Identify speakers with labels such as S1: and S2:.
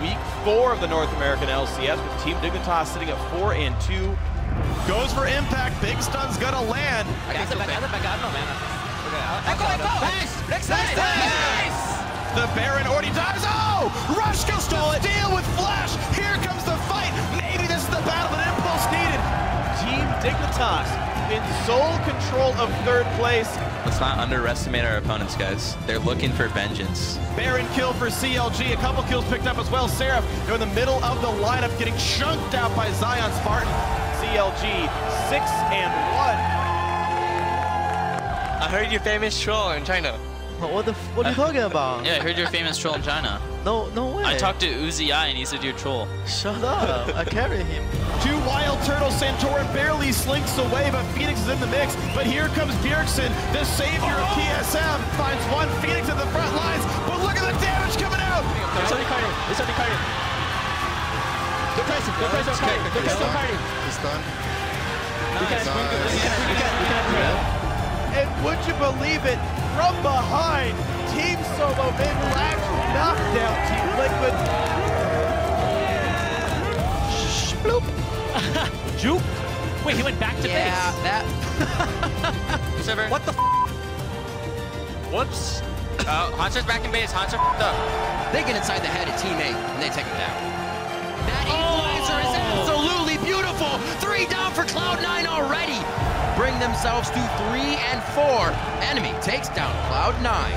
S1: week 4 of the North American LCS, with Team Dignitas sitting at 4-2. Goes for impact. Big stun's gonna land.
S2: Nice!
S1: The Baron already dies. Oh! Rush can still steal with Flash. Here comes the fight. Maybe this is the battle that Impulse needed. Team Dignitas in sole control of 3rd place.
S3: Let's not underestimate our opponents, guys. They're looking for vengeance. Baron
S1: kill for CLG. A couple kills picked up as well. Seraph, they're in the middle of the lineup, getting chunked out by Zion Spartan. CLG 6-1.
S4: I heard you're famous troll in China.
S5: What are you talking about?
S3: Yeah, I heard you're famous troll in China.
S5: No way.
S3: I talked to Uzi I and he said you're troll.
S5: Shut up. I carry him.
S1: 2 Wild Turtle. Santorin barely slinks away, but Phoenix is in the mix. But here comes Bjergsen, the savior of PSM. Finds one Phoenix at the front lines, but look at the damage coming out.
S2: It's only Cardi. Good press.
S6: He's done.
S1: And would you believe it, from behind, Team Solo mid lag knockdown Team Liquid. Bloop.
S2: Juke. Wait, he went back to base.
S7: Yeah, that.
S2: What the f? Whoops.
S3: Hanser's back in base. Hanser f***ed up.
S7: They get inside the head of teammate and they take him down. That equalizer is absolutely beautiful. 3 down for Cloud9 already. Bring themselves to 3 and 4. Enemy takes down Cloud9.